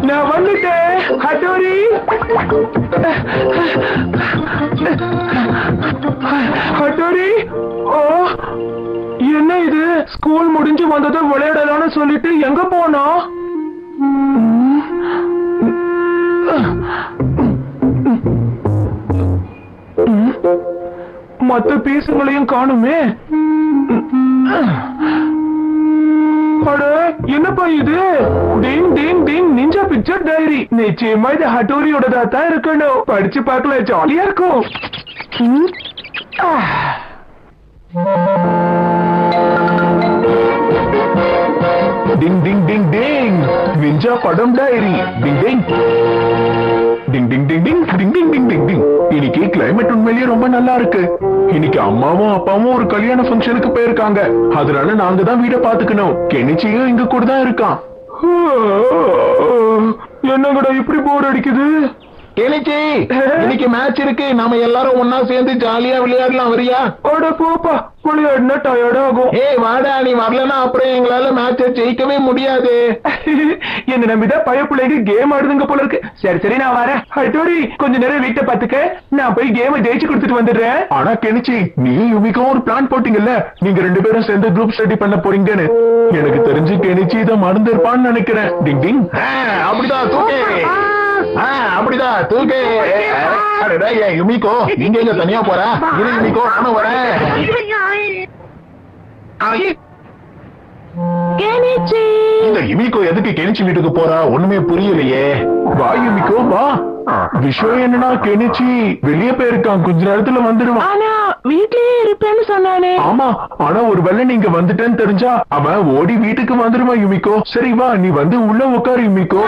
நான் வந்துட்டேன் Hattori. Hattori, ஓ என்ன இது? ஸ்கூல் முடிஞ்சு வந்ததும் விளையாடலான்னு சொல்லிட்டு எங்க போனா? மத்த பீசுங்களையும் காணுமே. என்னப்பா இது? டிங் டிங் டிங் நிஞ்சா பிக்சர் டைரி. நிச்சயமா இது ஹட்டோரியோடதா தான் இருக்கணும். படிச்சு பார்க்கல, ஜாலியா இருக்கும். டிங் டிங் டிங் டிங் நிஞ்சா படம் டைரி. டிங் ding ding ding ding ding ding ding ding ding டிங். இன்னைக்கு கிளைமேட் உண்மையிலேயே ரொம்ப நல்லா இருக்கு. இன்னைக்கு அம்மாவும் அப்பாவும் ஒரு கல்யாண ஃபங்க்ஷனுக்கு போயிருக்காங்க. அதனால நாங்க தான் வீட பாத்துக்கணும். கெனிச்சியும் இங்க கூட தான் இருக்கான். என்னங்கடா இப்படி போர் அடிக்குது? கெனிச்சி, இன்னைக்கு மேட்ச் இருக்கு. நாம எல்லாரும் ஒன்னா சேர்ந்து ஜாலியா விளையாடலாம். வரியா? அட போப்பா, விளையாடுனா டயர்ட் ஆகும். ஏய் வாடா, நீ வரலன்னா அப்புறம் எங்களால மேட்சை ஜெயிக்கவே முடியாது. என்ன நம்பிதான் பயப்பிள்ளைங்க கேம் ஆடுதுங்க போல இருக்கு. சரி சரி, நான் வரேன். ஹட்டோரி, கொஞ்ச நேரம் வீட்டை பாத்துக்க, நான் போய் கேமை ஜெயிச்சு கொடுத்துட்டு வந்துடுறேன். ஆனா கெனிச்சி, நீ யுமிக்கும் ஒரு பிளான் போட்டீங்கல்ல, நீங்க 2 பேரும் சேர்ந்து குரூப் ஸ்டடி பண்ண போறீங்கன்னு. எனக்கு தெரிஞ்சு கெனிச்சி இதை மறந்து இருப்பான்னு நினைக்கிறேன். டிங் டிங். அப்படிதான் தூக்கே, அப்படிதான் தூக்கே. யுமிக்கோ, நீங்க எங்க தனியா போற? இரு யுமிக்கோ, நானும் வரேன். இந்த யுமிக்கோ எதுக்கு கெனிச்சி வீட்டுக்கு போறா? ஒண்ணுமே புரியலையே. வா யுமிக்கோ வா. விஷயம் என்னன்னா, கெனிச்சி வெளியே போயிருக்கான். கொஞ்ச நேரத்துல வந்துடுவான். ஆனா வீட்லயே இருப்பேன்னு சொன்னானே. ஆமா, ஆனா ஒருவேளை நீங்க வந்துட்டேன்னு தெரிஞ்சா அவன் ஓடி வீட்டுக்கு வந்துடுவான். யுமிக்கோ, சரி வா, நீ வந்து உள்ள உட்காரு யுமிக்கோ.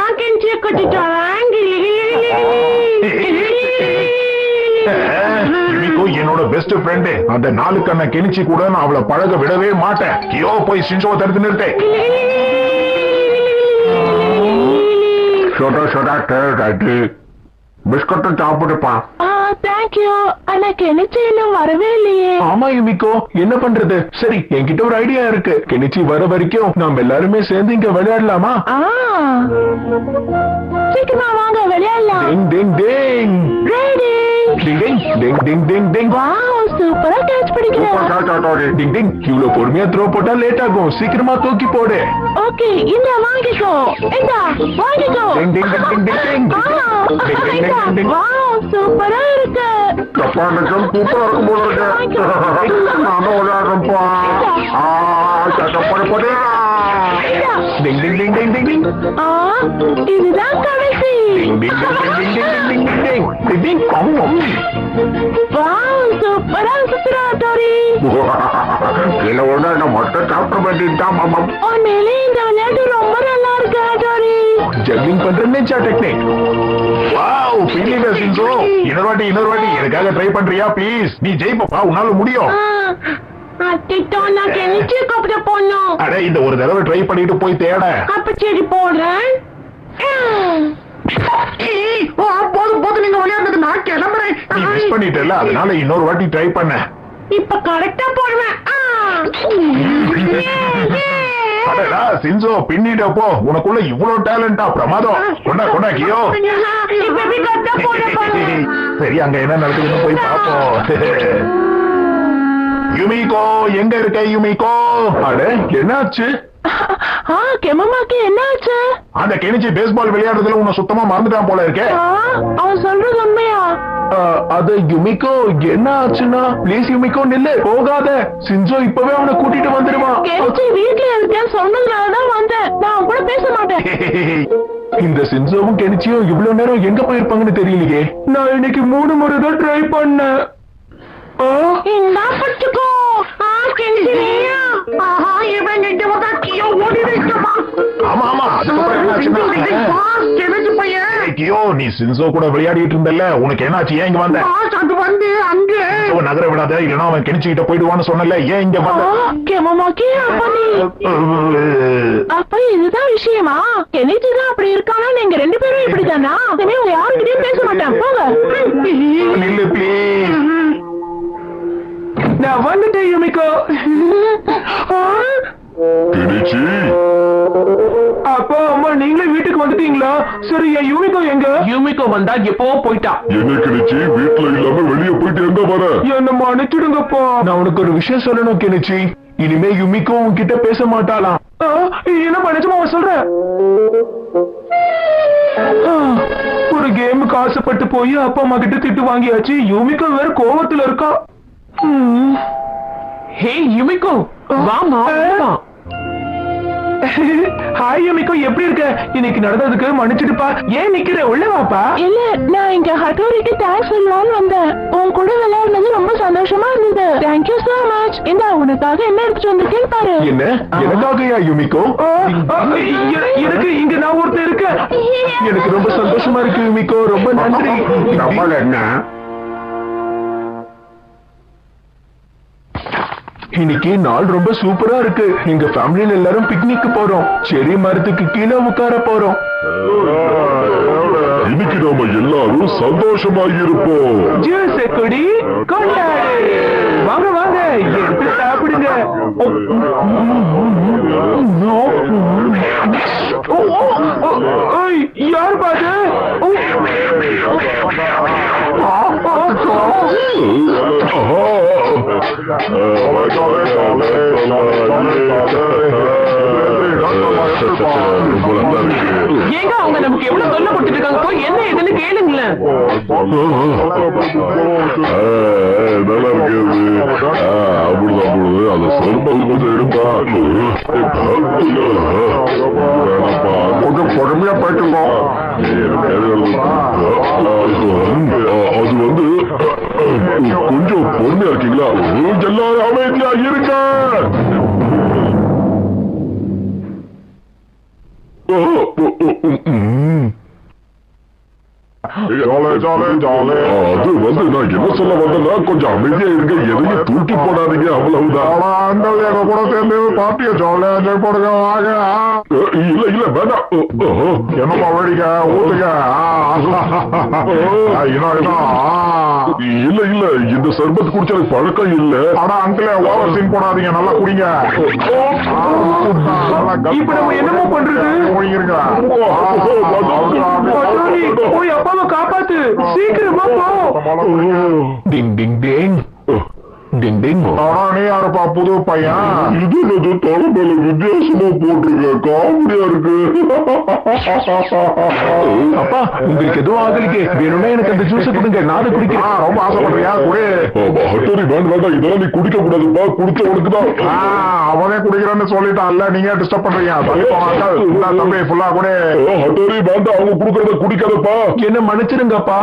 யுமிக்கோ என்னோட பெஸ்ட் ஃப்ரெண்டு. அந்த 4 கண்ண கெனிச்சி கூட நான் அவளை பழக விடவே மாட்டேன். கியோ, போய் சின்சோவை தடுத்து நிறுத்தே. பிஸ்கட்டும் சாப்பிடுப்பான். தேங்க்யூ. ஆனா கெனிச்சி இன்னும் வரவே இல்லையே. ஆமா யுமிக்கோ, என்ன பண்றது? சரி, என்கிட்ட ஒரு ஐடியா இருக்கு. கெனிச்சி வர வரைக்கும் நாம எல்லாருமே சேர்ந்து இங்க விளையாடலாமா? சீக்கிரமா வாங்க விளையாடலாம். டிங் டிங் டிங். ரெடி. டிங் டிங் டிங் டிங் டிங் டிங். வாவ், சூப்பரா கேட்ச் பிடிக்கிறேன். டிங் டிங். இவ்வளவு பொறுமையா த்ரோ போட்டா லேட் ஆகும். சீக்கிரமா தூக்கி போடு. ஓகே, இந்த வாங்கிக்கோ. இந்த வாங்கிக்கோ. டிங் ding ding ding ding. Ding ding ding டிங். வாவ், சூப்பரா இருக்கு. தப்பானதும் சூப்பரா இருக்கும் போல இருக்கு. நானும் விளையாடுறப்பா. டிங் டிங் டிங் டிங் டிங் டிங். இதுதான் கடைசி. டிங் ding ding ding ding ding ding ding. Ding டிங். வாவ், சூப்பரா சுத்துறா டோரி. இல்ல ஒண்ணு என்ன மொட்டை சாப்பிட வேண்டியதுதான் மாமா. உண்மையிலே இந்த விளையாட்டு ரொம்ப நல்லா இருக்கு டோரி. ஜக்லிங் பண்ற நிஞ்சா டெக்னிக். வாவ், பின்னில சின்சோ. இன்னொரு வாட்டி எனக்காக ட்ரை பண்றியா ப்ளீஸ்? நீ ஜெயிப்பா, உன்னால முடியும். நான் கெனிச்சி கூப்பிட போனோம். அட, இந்த ஒரு தடவை ட்ரை பண்ணிட்டு போய் தேட. அப்ப சரி போடுறேன். போது நீங்க விளையாடுறது, நான் கிளம்புறேன். நீ மிஸ் பண்ணிட்டல, அதனால இன்னொரு வாட்டி ட்ரை பண்ண. இப்ப கரெக்டா போடுவேன். அடடா சின்சோ, பின்னிட்டப்போ உனக்குள்ள இவ்வளவு டேலண்டா? பிரமாதம். கொண்டா கியோ. சரி, அங்க என்ன நடக்குதுன்னு போய் பாப்போம். யுமிகோ, எங்க இருக்க யுமிகோ? அட, என்னாச்சு? கெமமாக்கு என்னாச்சு? அந்த கெனிச்சி பேஸ்பால் விளையாடுறதுல உன்னை சுத்தமா மறந்துட்டான் போல இருக்கே. அவன் சொல்றது உண்மையா? அது யுமிகோ, என்ன ஆச்சுன்னா? ப்ளீஸ் யுமிகோ நில்லு, போகாத. சின்சோ இப்பவே அவனை கூட்டிட்டு வந்துடுவான். கெனிச்சி வீட்டுல இருக்கேன்னு சொன்னதுனாலதான் வந்தேன். நான் கூட பேச மாட்டேன். இந்த சின்சோவும் கெனிச்சியும் இவ்வளவு நேரம் எங்க போயிருப்பாங்கன்னு தெரியலையே. நான் இன்னைக்கு 3 முறை தான் ட்ரை பண்ணேன். ஆமா, அதுக்கப்புறம் நீ சின்சோ கூட விளையாடிட்டு இருந்தல, உனக்கு என்னாச்சு? ஏன் இங்க வந்த? நகர விடாத, இல்லன்னா அவன் கெனிச்சிக்கிட்ட போயிடுவான்னு சொன்னல, ஏன் இங்க வந்த? அப்ப இதுதான் விஷயமா? கெனிச்சிதான் அப்படி இருக்கானா? நீங்க 2 பேரும் இப்படிதானா? யாருக்கிட்டையும் பேச மாட்டேன், போங்க. நில்லு ப்ளீஸ். யூமிகோ. கெனிச்சி, அப்பா அம்மா நீங்களே வீட்டுக்கு வந்துட்டீங்களா? சரி, என் யூமிகோ எங்க? யூமிகோ வந்தா எப்பவோ போயிட்டா. என்ன கெனிச்சி, வீட்டுல இல்லாம வெளியே போயிட்டு எங்க வர? என்ன மன்னிச்சிடுங்கப்பா. நான் உனக்கு ஒரு விஷயம் சொல்லணும் கெனிச்சி. இனிமே யுமிகோ உன்கிட்ட பேச மாட்டாளாம். என்ன நிஜமா சொல்ற? ஒரு கேமுக்கு ஆசைப்பட்டு போய் அப்பா அம்மா கிட்ட திட்டு வாங்கியாச்சு. யுமிகோ வேற கோவத்துல இருக்கா. ஹே யுமிகோ, வாமா. ஹாய் யுமிகோ, எப்படி இருக்க? இன்னைக்கு நடந்ததுக்கு மன்னிச்சிடுப்பா. ஏன் நிக்கிற? உள்ள வாப்பா. இல்ல, நான் இங்க ஹட்டோரிக்கு தேங்க்ஸ் சொல்லலாம்னு வந்தேன். உன் கூட விளையாடுனது ரொம்ப சந்தோஷமா இருந்தது. Thank you so much. இந்த உனக்காக என்ன எடுத்துட்டு வந்திருக்கேன்னு பாரு. என்ன எனக்காகயா யுமிகோ? எனக்கு இங்க நான் ஒருத்தர் இருக்கேன். எனக்கு ரொம்ப சந்தோஷமா இருக்கு யுமிகோ, ரொம்ப நன்றி. என்ன இன்னைக்கு நாள் ரொம்ப சூப்பரா இருக்கு. எங்க ஃபேமிலியில எல்லாரும் பிக்னிக் போறோம். செரி மரத்துக்கு கீழே உட்கார போறோம். இன்னைக்கு நாம எல்லாரும் சந்தோஷமாக இருப்போம். ஜூஸ் குடி, கொண்டாடு. வாங்க வாங்க, எடுத்து சாப்பிடுங்க. யார் பாது? ஏங்க அவங்க நமக்கு எவ்வளவு தொல்லை கொடுத்துட்டு இருக்காங்க? போய் என்ன ஏதுன்னு கேளுங்களேன். நல்லா இருக்குது. அப்படிதான் அந்த சொற்பம் கொஞ்சம் எடுப்பா. கொஞ்சம் பொறுமையா போயிட்டுங்க. அது வந்து கொஞ்சம் பொறுமையா இருக்கீங்களா? எல்லாரும் அமைதியா இருக்க. அது வந்து நான் என்ன சொல்ல வந்தேன்னா, கொஞ்சம் அமைதியா இருங்க, எதையும் தூக்கி போடாதீங்க, அவ்வளவுதான். கூட சேர்ந்து பார்ட்டிய ஜாலியா என்ஜாய் போடுங்க, வாங்க. இல்ல இல்ல வேண்டாம். என்னப்பா வேடிக்க ஊத்துங்க. இல்ல இல்ல, இந்த சர்பத் குடிச்ச எனக்கு பழக்கம் இல்ல. ஆனா அங்கிள் ஓவர் சீன் போடாதீங்க, நல்லா குடிங்க. இப்ப நம்ம என்னமோ பண்றது? போய் அப்பாவை காப்பாத்து, சீக்கிரமா போ. டிங் டிங் டிங் டிங் டிங். நீ யாருப்பா புது பையன்? இது தலைமையில வித்தியாசமா போட்டிருக்க, காமெடியா இருக்கு. அப்பா உங்களுக்கு எதுவும் ஆகலிக்கே, வேணும்னா எனக்கு அந்த ஜூஸ் கொடுங்க, நானும் குடிக்கிறேன். ரொம்ப ஆசைப்படுறியா? குடி. ஹட்டோரி வேண்டாம், இதெல்லாம் நீ குடிக்க கூடாதுப்பா, குடிச்ச உனக்கு தான். அவனே குடிக்கிறேன்னு சொல்லிட்டான்ல, நீங்க டிஸ்டர்ப் பண்றீங்க. தம்பி ஃபுல்லா குடி. ஹட்டோரி வேண்டாம், அவங்க குடுக்கறத குடிக்காதப்பா. என்ன மன்னிச்சிருங்கப்பா.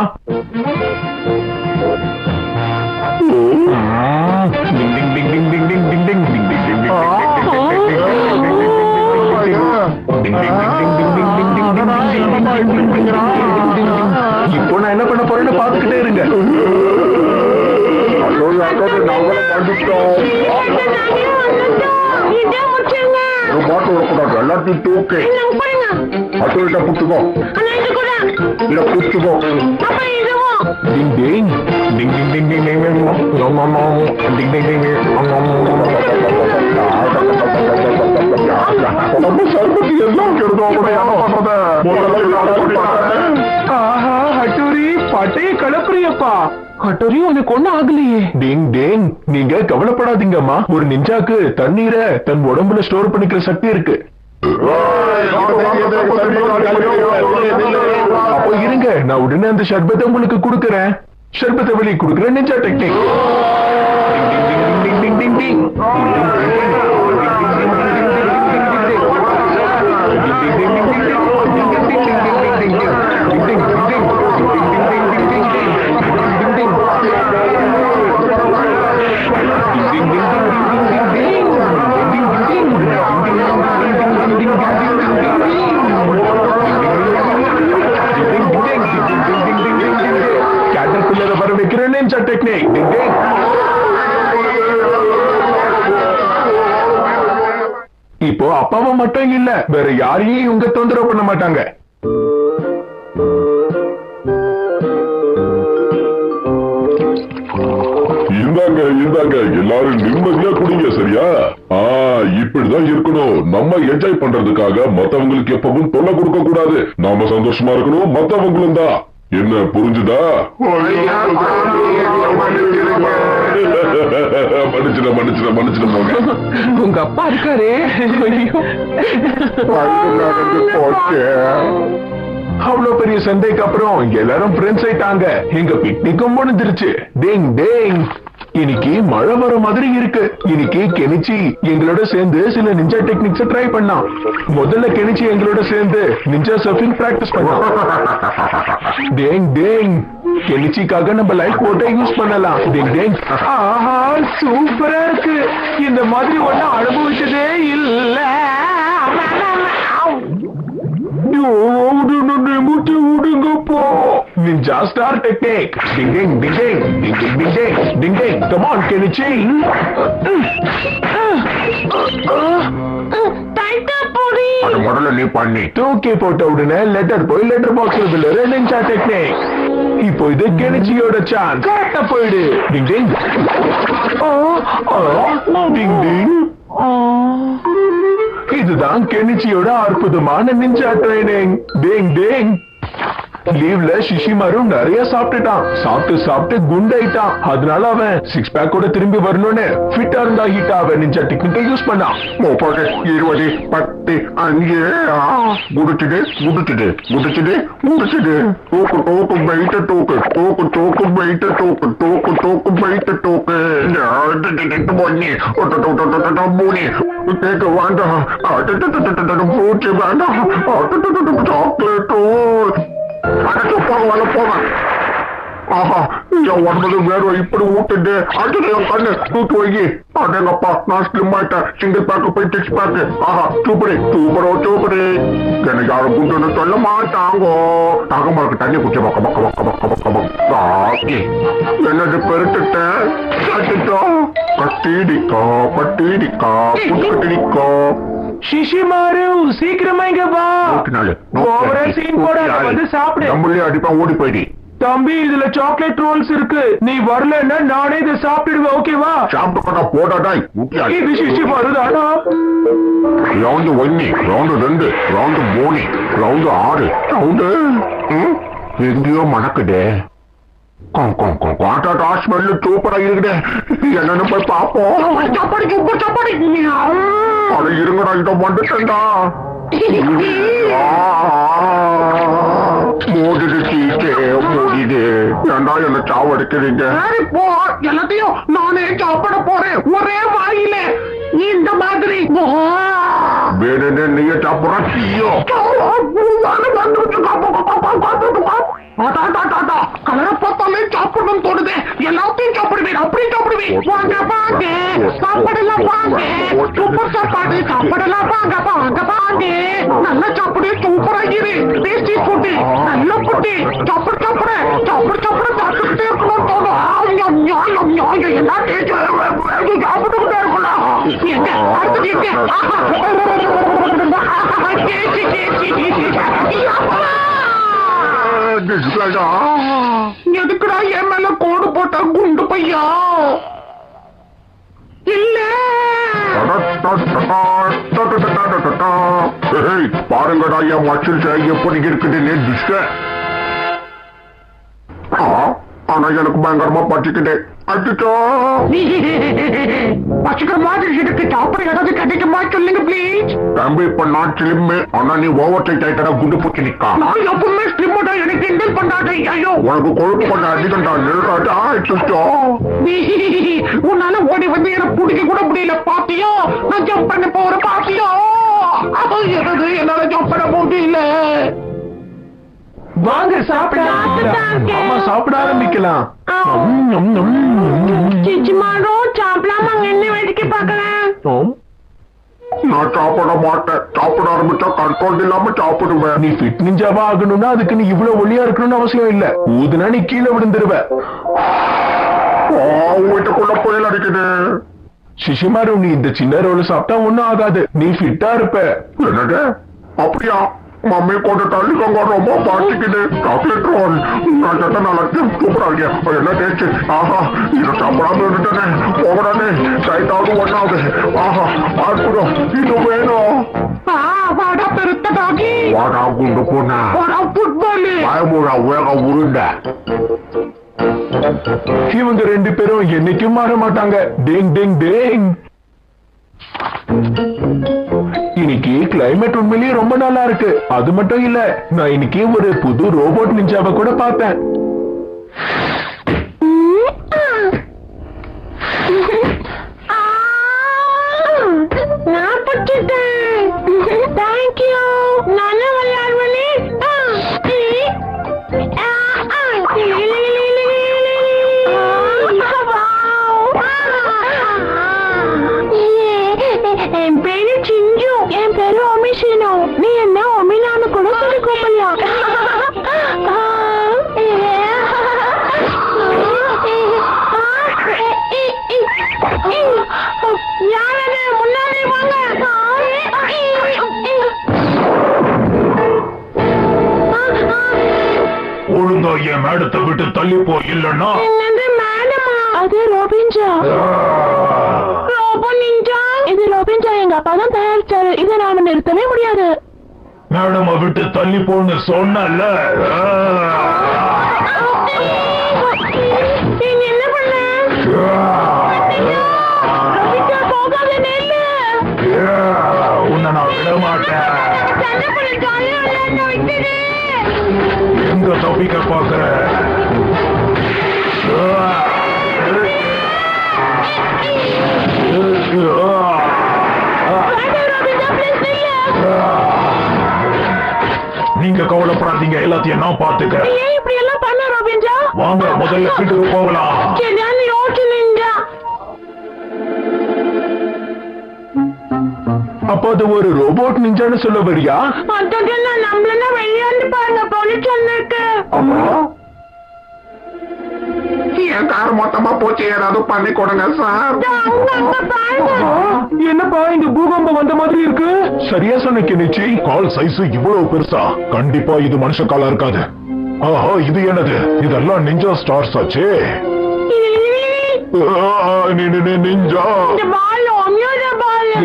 இப்போ நான் என்ன பண்ண போறேன்னு பாத்துக்கிட்டே இருங்க. எல்லாத்தையும் தூக்கு. அட்டோரிட்ட புத்துக்கோ. இல்ல புத்துக்கோ. Ding ding ding ding ding ding ding ding nom nom nom ding ding ding nom nom nom. நம்ம சர்பத்தி எல்லாம் கெடுதோம். ஆஹா ஹட்டோரி, பட்டைய கலப்புறியப்பா. ஹட்டோரி உனக்கு ஒண்ணு ஆகலையே. டிங் டிங், நீங்க கவலைப்படாதீங்கம்மா. ஒரு நிஞ்சாக்கு தண்ணீரை தன் உடம்புல ஸ்டோர் பண்ணிக்கிற சக்தி இருக்கு. அப்போ இருங்க, நான் உடனே அந்த ஷர்பத்தை உங்களுக்கு கொடுக்கறேன். ஷர்பத்தை வெளியே கொடுக்கறேன். Ninja technique. வர வைக்கிறேன் நிஞ்சா டெக்னிக். இப்போ அப்பாவை மட்டும் இல்ல, வேற யாரையும் இவங்க தொந்தரவு பண்ண மாட்டாங்க. இந்தாங்க இந்தாங்க, எல்லாரும் நிம்மதியா குடிங்க சரியா? இப்படிதான் இருக்கணும். நம்ம என்ஜாய் பண்றதுக்காக மத்தவங்களுக்கு எப்பவும் தொல்லை கொடுக்க கூடாது. நாம சந்தோஷமா இருக்கணும், மத்தவங்களும் தான். என்ன புரிஞ்சுதா? மன்னிச்சிட போங்க. உங்க அப்பா இருக்காரு. அவ்வளவு பெரிய சண்டைக்கு அப்புறம் எல்லாரும் ஃப்ரெண்ட்ஸ் ஆயிட்டாங்க. எங்க பிக்னிக்கும் முடிஞ்சிருச்சு. டேங் டேங். இன்னைக்கு மழை வர மாதிரி இருக்கு. இன்னைக்கு கெனிச்சி எங்களோட சேர்ந்து சில நிஞ்சா டெக்னிக்ஸ் ட்ரை பண்ணான். முதல்ல கெனிச்சி எங்களோட சேர்ந்து நிஞ்சா சர்ஃபிங் பிராக்டிஸ் பண்ணான். டேங் டேங். கெனிச்சிக்காக நம்ம லைஃப் போட்டை யூஸ் பண்ணலாம். Tang Tang. ஆஹா சூப்பரா இருக்கு. இந்த மாதிரி ஒண்ணு அனுபவிச்சதே இல்ல. Ninja Star Technique. Ding ding ding ding ding ding ding ding ding ding. Come on, Kenichi. அது முதல்ல நீ பண்ணி தூக்கி போட்ட உடனே லெட்டர் போய் லெட்டர் பாக்ஸ்ல விழுற நிஞ்சா டெக்னிக். இப்போ இது கெனிச்சியோட சான்ஸ். கரெக்டா போயிடு. டிங் டிங். டிங் டிங். இதுதான் கெனிச்சியோட அற்புதமான நிஞ்சா ட்ரைனிங். டிங் டிங். லீவ்ல சிஷிமாரு நிறைய சாப்பிட்டுட்டான். சாப்பிட்டு குண்டாயிட்டான். அதனால அவன் 6 பேக்கோட திரும்பி வரணும்னு ஃபிட்டா இருந்தா ஹிட் அவன் நிஞ்சா டெக்னிக்கை யூஸ் பண்ணான். 30 20 10 5 முடிச்சுடு தூக்கு வெயிட்ட தூக்கு வெயிட்ட தூக்கு வெயிட்ட தூக்கு மூணி கேட்க வேண்டாம். பூச்சி வேண்டாம். சாக்லேட்டோ போவேன். ஆஹா என் 9 பேரும் இப்படி ஊட்டுட்டு அடுத்து என் கண்ணு தூக்கி வைக்கி. அதேங்கப்பா நான் ஸ்லிம் ஆயிட்டேன். சிங்கிள் பேக்கு போய் 6 பேக்கு. ஆஹா சூப்பரு எனக்கு யாரும் குண்டு சொல்ல மாட்டாங்கோ. தகமலுக்கு தண்ணி குடிச்ச பக்கம் என்னது பெருட்டுட்டேன். கட்டிடிக்கா புட்டுக்கட்டிடிக்கா. சிஷிமாரு சீக்கிரமா இங்க வா. ஓவரா சீன் போடாத, வந்து சாப்பிடு. நம்மளே அடிப்பா ஓடி போயிடி. தம்பி இதுல சாக்லேட் ரோல்ஸ் இருக்கு. நீ வரலன்னா நானே இதை சாப்பிடுவேன். ஓகேவா? சாப்பிட்டு போடாடா. இது சிஷிமாரு தானா? Round 1 round 2 round 3 round 6 round எங்கேயோ மணக்குதே. ஸ்மெல்லு சூப்பரா இருக்குதே. என்னன்னு போய் பாப்போம். அட இருங்கடா, இத வந்துட்டா. மூடிடு சீட்டே மூடிடு. ஏண்டா என்ன சாவடிக்கிறீங்க? எல்லாத்தையும் நானே சாப்பிட போறேன் ஒரே வாயில. இந்த மாதிரி வேணுன்னு நீங்க சாப்பிடுற தீயோ கலரை பார்த்தாலே சாப்பிடணும் தோணுது. எல்லாத்தையும் சாப்பிடுவேன். அப்படியே சாப்பிடுவேன். வாங்க வாங்க சாப்பிடலாம். வாங்க சூப்பர் சாப்பாடு சாப்பிடலாம். வாங்க நல்ல சாப்பிடு. சூப்பரா இரு. Tasty food. நல்ல ஃபுட். சாப்பிட சாப்பிட்டுக்கிட்டே இருக்கணும் தோணும். எல்லாம் சாப்பிட்டுக்கிட்டே இருக்கலாம். எங்க அடுத்தது எதுக்குடா என் மேல கோடு போட்டா குண்டு பையா? இல்ல பாருங்கடா என் மச்சில் எப்படி இருக்குதுன்னு. ஆனா எனக்கு பயங்கரமா பச்சிக்கிட்டேன். பச்சிக்கிற மாதிரி இருக்கு. சாப்பிட ஏதாவது கிடைக்குமா சொல்லுங்க ப்ளீஸ். தம்பி இப்ப நான் ஸ்லிம். ஆனா நீ ஓவர் டைட் ஆயிட்டா குண்டு பூச்சி நிக்கா. நான் எப்பவுமே ஸ்லிம்டா. எனக்கு கிண்டல் பண்ணாத. ஐயோ உனக்கு கொழுப்பு கொஞ்சம் அதிகம்டா. நிறுத்தாட்டா. உன்னால ஓடி வந்து எனக்கு பிடிக்க கூட முடியல. பாத்தியா நான் ஜம்ப் பண்ண போறேன். பாத்தியா என்னால ஜம்ப் பண்ண முடியல. வாங்க சாப்பிட ஆரம்பிக்கலாம். சாப்பிடலாமா? என்ன வேடிக்கை பார்க்கலாம். நான் சாப்பிட மாட்டேன். சாப்பிட ஆரம்பிச்சா கண்ட்ரோல் இல்லாம சாப்பிடுவேன். நீ ஃபிட் நிஞ்சாவா ஆகணும்னா அதுக்கு நீ இவ்வளவு ஒல்லியா இருக்கணும்னு அவசியம் இல்ல. ஊதுனா நீ கீழே விழுந்துருவ. வீட்டுக்குள்ள புயல் அடிக்குது. சிஷிமாரு நீ இந்த சின்ன ரோல் சாப்பிட்டா ஒண்ணும் ஆகாது. நீ ஃபிட்டா இருப்ப. என்னது அப்படியா? மம்மி கொஞ்சம் தள்ளிக்கோங்க, ரொம்ப பாட்டிக்குது. சாக்லேட் ரோல் நான் கேட்ட நல்லா சூப்பரா இருக்கேன். எல்லாம் டேஸ்ட். ஆஹா, இதை சாப்பிடாம இருந்துட்டேனே. போகடானே, சைட்டாவது ஒண்ணாவது. ஆஹா, அற்புதம். இது வேணும். வாடா பெருத்த டாகி, வாடா குண்டு பொண்ணா, வாடா ஃபுட்பால், பயமுடா உலக உருண்ட. இவங்க ரெண்டு பேரும் என்னைக்கும் மாற மாட்டாங்க. டிங் டிங் டிங். இன்னைக்கு கிளைமேட் உண்மையிலேயே ரொம்ப நல்லா இருக்கு. அது மட்டும் இல்ல, நான் இன்னைக்கு ஒரு புது ரோபோட் நிஞ்சாவை கூட பார்த்தேன். நான் பச்சிட்டேன். தேங்க்யூ. நல்லா விளையாடுவனே. என் பேரு சிஞ்சு. என் பேரு ஒமிஷினோ. நீ என்ன ஒமினான்னு கூட சொல்லி கூப்பிடலாம். யாரது? முன்னாடி வாங்க. ஒழுங்கா என் மேடத்தை விட்டு தள்ளி போ, இல்லன்னா மேடமா? அது ரோபின்ஜா. Robot ninja. இது ரோபின்ஜா எங்க அப்பா தான் தயாரிச்சாரு. இதை நாம நிறுத்தவே முடியாது. மேடம் விட்டு தள்ளி போன்னு சொன்னல. நீங்க என்ன பண்ண? ரோபின்ஜா போகாத, நெல்லு. உன்னை நான் விட மாட்டேன். சண்டை பண்ண காயம் இல்ல, விட்டுடு. எங்க தப்பிக்க பாக்குற? நீங்க கவலைப்படாதீங்க, எல்லாத்தையும் நான் பாத்துக்கிறேன். ஏன் இப்படி எல்லாம் பண்ண ரோபின்ஜா? வாங்க முதல்ல வீட்டுக்கு போகலாம். சரியான யோசனைஞ்சா. அப்ப அது ஒரு ரோபோட் நிஞ்சான்னு சொல்ல வரியா? அத்தனை நம்மள வெளியாண்டு பாருங்க, போலீஸ் சொன்னிருக்கு. என் கார் மொத்தமா போச்சு, ஏதாவது பண்ணி கொடுங்க சார். என்னப்பா இங்க பூகம்பம் வந்த மாதிரி இருக்கு? சரியா சொன்ன கெனிச்சி. கால் சைஸ் இவ்வளவு பெருசா? கண்டிப்பா இது மனுஷ காலா இருக்காது. ஆஹா, இது என்னது? இதெல்லாம் நிஞ்சா ஸ்டார்ஸ் ஆச்சே. நிஞ்சா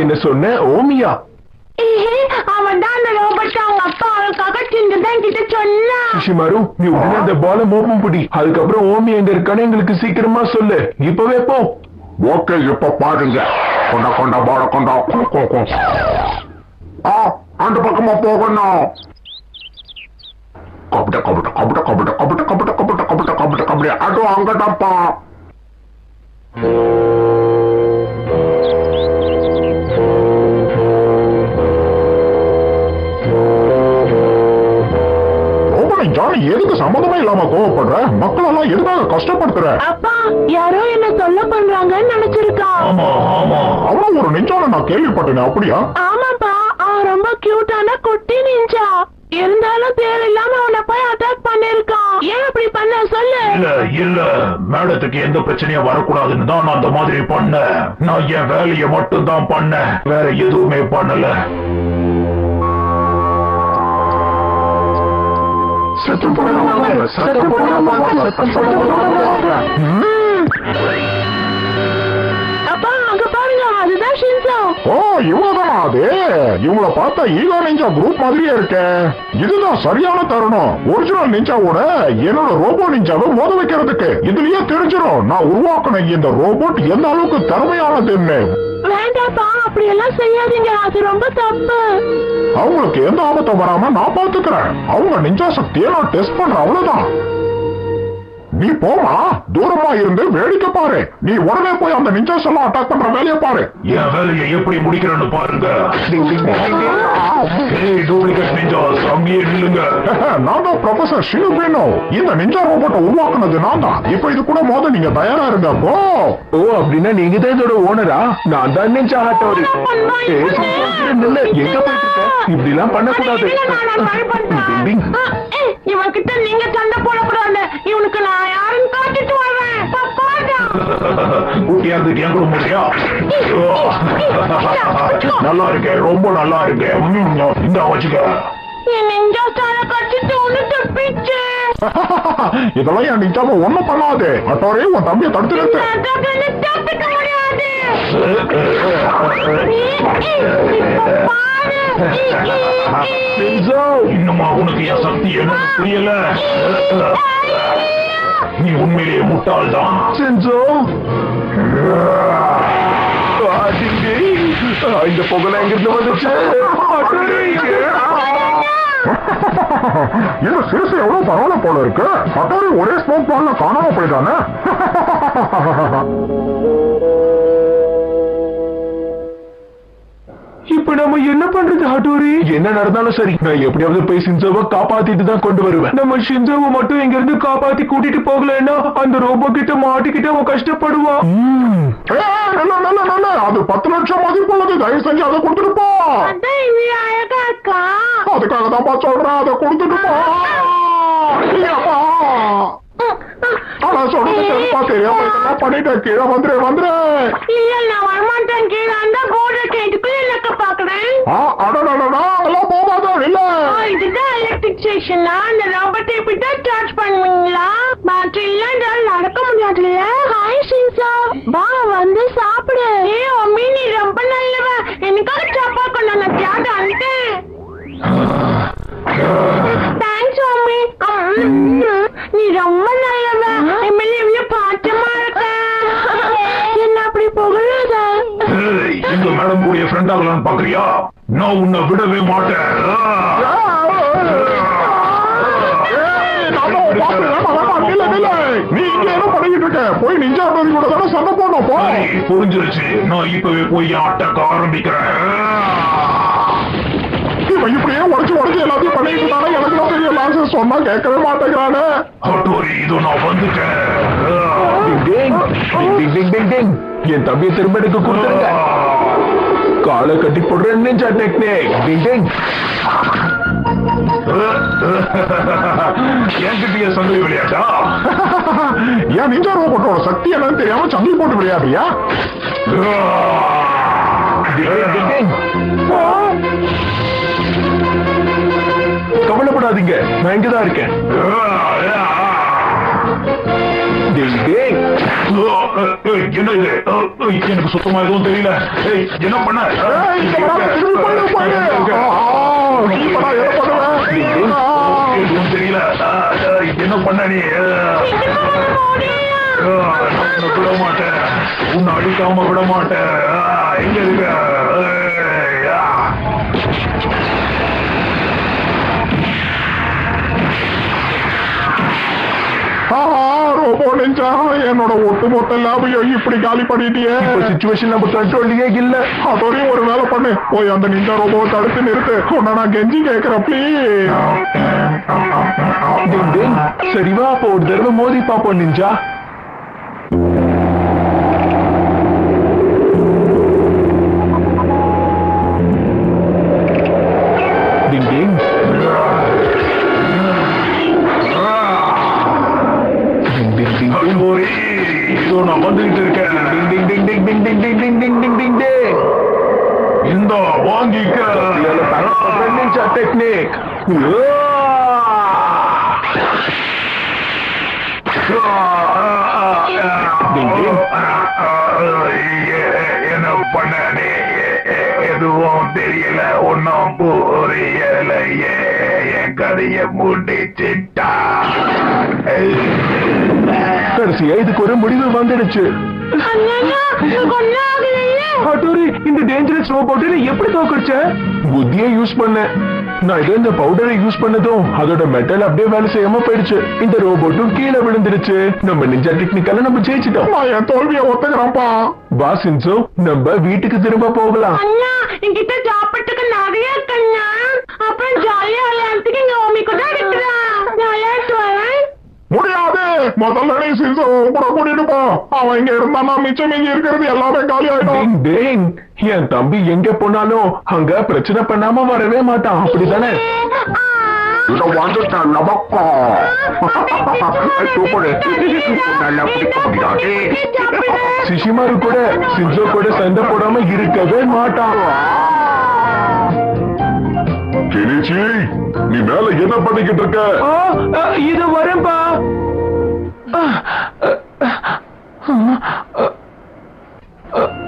என்ன சொன்ன? ஓமியா? அவன் தான் அந்த ரோபோட் அவங்க அப்பா அவளுக்காக செஞ்சுதான் கிட்ட சொன்னா. சுஷிமாரு, நீ உடனே அந்த பால மோப்பம் பிடி. அதுக்கப்புறம் ஓமி எங்க இருக்கானு எங்களுக்கு சீக்கிரமா சொல்லு. இப்பவே போ. ஓகே, இப்ப பாருங்க. கொண்டா கொண்டா பால கொண்டா. அந்த பக்கமா போகணும். கபட கபட கபட கபட கபட கபட கபட கபட கபட கபட. அது அங்கதான்ப்பா. ஜானி, எதுக்கு சம்மந்தமே இல்லாம கோவப்படுற? மக்கள் எல்லாம் எதுக்காக கஷ்டப்படுத்துற? அப்பா, யாரோ என்ன சொல்ல பண்றாங்கன்னு நினைச்சிருக்கான். ஆமா ஆமா, அவன் ஒரு நிஞ்சான நான் கேள்விப்பட்டேன். அப்படியா? ஆமாப்பா, அவன் ரொம்ப கியூட்டான குட்டி நிஞ்சா. இருந்தாலும் தேவையில்லாம அவனை போய் அட்டாக் பண்ணிருக்கான். ஏன் அப்படி பண்ண சொல்லு. இல்ல இல்ல, மேடத்துக்கு எந்த பிரச்சனையும் வரக்கூடாதுன்னு தான் நான் அந்த மாதிரி பண்ணேன். நான் என் வேலையை மட்டும் தான் பண்ணேன், வேற எதுவுமே பண்ணல. சத்தம் போடாம சத்தம் போடாம சத்தம் போடாம. அப்பா, அங்க பாருங்க, அதுதான் ஷின்சோ. ஓ, இவ்வளவுதானா அது? இவங்கள பார்த்தா ஈகோ நிஞ்சா குரூப் மாதிரியே இருக்க. இதுதான் சரியான தருணம் ஒரிஜினல் நிஞ்சாவோட என்னோட ரோபோ நிஞ்சாவை மோத வைக்கிறதுக்கு. இதுலயே தெரிஞ்சிடும் நான் உருவாக்கின இந்த ரோபோட் எந்த அளவுக்கு திறமையானதுன்னு. வேண்டாப்பா, அப்படி எல்லாம் செய்யாதீங்க, அது ரொம்ப தப்பு. அவங்களுக்கு எந்த ஆபத்தும் வராம நான் பாத்துக்கிறேன். அவங்க நிஞ்சா சக்தியை நான் டெஸ்ட் பண்றேன், அவ்வளவுதான். நீ போமா, தூரமா இருந்து வேடிக்கை பாரு. நீ உடனே போய் அந்த நிஞ்சாஸ் எல்லாம் அட்டாக் பண்ற வேலையை பாரு. என் வேலையை எப்படி முடிக்கிறேன்னு பாருங்க. டூப்ளிகேட் நிஞ்சாஸ், அங்கேயே நில்லுங்க. நான் தான் ப்ரொஃபசர் ஷினுபினோ. இந்த நிஞ்சா ரோபோட்டை உருவாக்குனது நான் தான். இப்ப இது கூட மோத நீங்க தயாரா இருங்க. போ. ஓ, அப்படின்னா நீங்க தான் இதோட ஓனரா? நான் தான் நிஞ்சா ஹட்டோரி. எங்க போயிட்டு இருக்க? இப்படி எல்லாம் பண்ணக்கூடாது. இவன் கிட்ட நீங்க சண்டை போடக்கூடாது. இவனுக்கு நான் யாருன்னு காட்டிட்டு வரேன். ஊட்டியாந்துக்கு எங்க முடியா? நல்லா இருக்கேன், ரொம்ப நல்லா இருக்கேன். இந்த வச்சுக்க. என் நெஞ்சா சார கடிச்சிட்டு ஒண்ணு தப்பிச்சு. இதெல்லாம் என் நிஜாம ஒண்ணும் பண்ணாது. அட்டோரே உன் தம்பியை தடுத்து நிறுத்து. தப்பிக்க முடியாது. இன்னுமா உனக்கு என் சக்தி என்னன்னு புரியல? நீ உண்மையிலேயே முட்டாள்தான் செஞ்சோ. இந்த புகழ எங்கிருந்து வந்துச்சு? இந்த சிறுசு எவ்வளவு பரவாயில்ல போல இருக்கு. அட்டாரி ஒரே ஸ்மோக் பால்ல காணாம போயிட்டானே. இப்ப நம்ம என்ன பண்றது ஹட்டோரி? என்ன நடந்தாலும் சரி, நான் எப்படியாவது போய் சின்சோவை காப்பாத்திட்டு தான் கொண்டு வருவேன். நம்ம சின்சோவை மட்டும் இங்க இருந்து காப்பாத்தி கூட்டிட்டு போகலன்னா அந்த ரோபோ கிட்ட மாட்டிக்கிட்டு அவன் கஷ்டப்படுவான். அது 10 லட்சம் மதிப்புள்ளது. தயவு செஞ்சு அதை கொடுத்துட்டு போ. அதுக்காக தான் சொல்றேன், அதை கொடுத்துட்டு போ. ஆனா சொல்றது செருப்பா தெரியாம இதெல்லாம் பண்ணிட்டேன். கீழே வந்துரு. இல்ல நான் வரமாட்டேன். கீழே அந்த போர்டு கேட்டுக்குள்ள எனக்கு பாக்குறேன். அதெல்லாம் போகாதோ இல்ல. இதுதான் எலக்ட்ரிக் ஸ்டேஷனா? அந்த ரோபோட்டை இப்படி சார்ஜ் பண்ணுவீங்களா? பேட்டரி இல்ல நடக்க முடியாதுல்ல. ஹாய் சின்சா, வா வந்து சாப்பிடு. ஏ அம்மி, நீ ரொம்ப நல்லவ. எனக்காக சாப்பா கொண்டு நான் தியாக அனுட்டேன். தேங்க்ஸ் அம்மி. நீ ரொம்ப நல்லவ. எம்எல்ஏ பாட்டமா இருக்க. என்ன அப்படி புகழாத. இந்த மேடம் கூடிய ஃப்ரெண்ட் ஆகலான்னு பாக்குறியா? நான் உன்னை விடவே மாட்டேன். நீ இங்க என்ன பண்ணிக்கிட்டு இருக்க? போய் நிஞ்சா கூட தானே சண்டை போடணும். போய் புரிஞ்சிருச்சு. நான் இப்பவே போய் அட்டாக்க ஆரம்பிக்கிறேன். இப்படியே உடச்சு எல்லாத்தையும் பண்ணிட்டு இருந்தானே. எனக்கு பெரிய லாசஸ் சொன்னா கேட்கவே மாட்டேங்கிறானே. இதோ நான் வந்துட்டேன். என் தம்பியை திரும்ப எடுக்க கொடுத்துருங்க. காலை கட்டி போடுறேன் நிஞ்சா டெக்னிக். என்கிட்ட சங்கிலி விளையாட்டா? ஏன் நிஞ்சா ரோபோட்டோட சக்தி என்னன்னு தெரியாம சங்கிலி போட்டு விளையாடுறியா? கவலைப்படாதீங்க, நான் இங்கதான் இருக்கேன். என்ன இது? எனக்கு சுத்தமா எதுவும் தெரியல. என்ன பண்ண? எதுவும் தெரியல. என்ன பண்ண நீ? விட மாட்டேன். உன்னை அடிக்காம விட மாட்டேன். எங்க இருக்க? ரோபோ நிஞ்சா, என்னோட ஒட்டுமொத்த லாபையும் இப்படி காலி பண்ணிட்டியே. சிச்சுவேஷன் நம்ம கண்ட்ரோல்லயே இல்ல. அதோடையும் ஒரு வேலை பண்ணு. போய் அந்த நிஞ்சா ரோபோவை தடுத்து நிறுத்து. உன்னை நான் கெஞ்சி கேட்கிறேன் ப்ளீஸ். சரிவா, அப்போ ஒரு தடவை மோதி பாப்போம் நிஞ்சா. நான் வந்துகிட்டு இருக்கேன். இந்த வாங்கிக்க டெக்னிக். என்ன பண்ண? எதுவும் தெரியல, ஒன்னும் புரியலையே. என் கதைய முடிச்சிட்டா. கடைசியா இதுக்கு ஒரு முடிவு வந்துடுச்சு. இந்த டேஞ்சரஸ் ரோபோட்டை எப்படி தோக்கடிச்ச? புத்தியை யூஸ் பண்ண. நான் இது இந்த பவுடரை யூஸ் பண்ணதும் அதோட மெட்டல் அப்படியே வேலை செய்யாம போயிடுச்சு. இந்த ரோபோட்டும் கீழே விழுந்துருச்சு. நம்ம நிஞ்சா டெக்னிக்கால நம்ம ஜெயிச்சிட்டோம். என் தோல்வியை ஒத்துக்கிறோம்ப்பா. வா சின்சோ, நம்ம வீட்டுக்கு திரும்ப போகலாம். என்கிட்ட சாப்பிட்டுக்கு நிறைய இருக்குண்ணா. அப்புறம் ஜாலியா விளையாடுறதுக்கு இங்க ஓமி கூட இருக்கிறா. விளையாட்டு வரேன். முடியாது. முதல்ல நீ சின்சோ கூட கூட்டிட்டு போ. அவன் இங்க இருந்தானா மிச்சம் இங்க இருக்கிறது எல்லாமே காலி ஆயிடும். என் தம்பி எங்க போனாலும் அங்க பிரச்சனை பண்ணாம வரவே மாட்டான். அப்படித்தானே? சிஷிமாரு கூட சின்சோ கூட சண்டை போடாம இருக்கவே மாட்டான். நீ மேல என்ன பண்ணிக்கிட்டு இருக்க? இது வரேன்பா.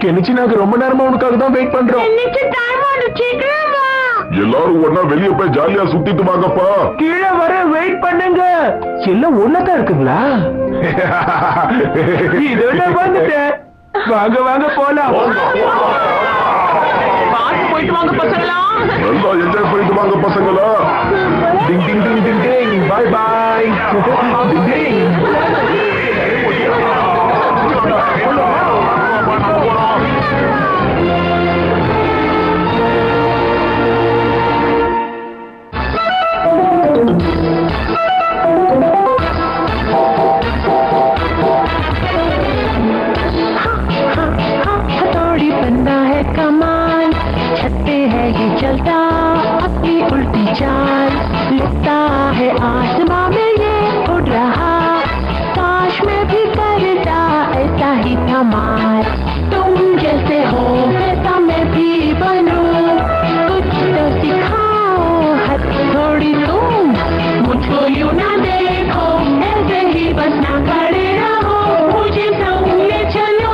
கெனிச்சி நாங்க ரொம்ப நேரமா உனக்காக தான் வெயிட் பண்றோம். எல்லாரும் ஒன்னா வெளியே போய் ஜாலியா சுத்திட்டு வாங்கப்பா. கீழே வர வெயிட் பண்ணுங்க. எல்லாம் ஒன்னதான் இருக்குங்களா? இதோட வந்துட்டேன். வாங்க வாங்க போலாம். பார்த்து போயிட்டு வாங்க பசங்களா. நல்லா என்ஜாய் பண்ணிட்டு வாங்க பசங்களா. Ding ding ding ding ding. Bye bye. Ding ding. हथौड़ी बंदा है कमाल, छत पे है ये चलता अपनी उल्टी चाल, लिखता है आसमां में ये उड़ रहा, काश मैं भी करता ऐसा ही कमाल, तुम जैसे हो वैसा मैं भी बनूं, कुछ तो सिखाओ हथौड़ी तुम, मुझको यूं ना देखो ऐसे ही बस ना खड़े रहो, मुझे संग ले चलो।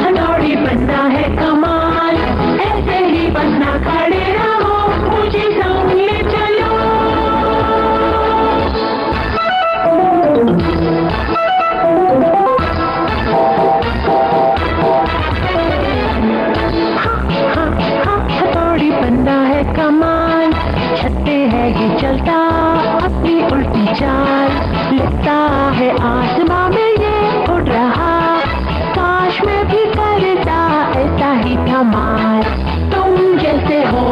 हथौड़ी बनना है कमाल, ऐसे ही बस ना खड़े रहो, मुझे संग ले चलो। हथौड़ी बनना है कमाल, छत पे है ये चलता अपनी उल्टी चाल, लिखता है आसमां में ये उड़ रहा, काश मैं भी करता ऐसा ही कमाल, तुम जैसे हो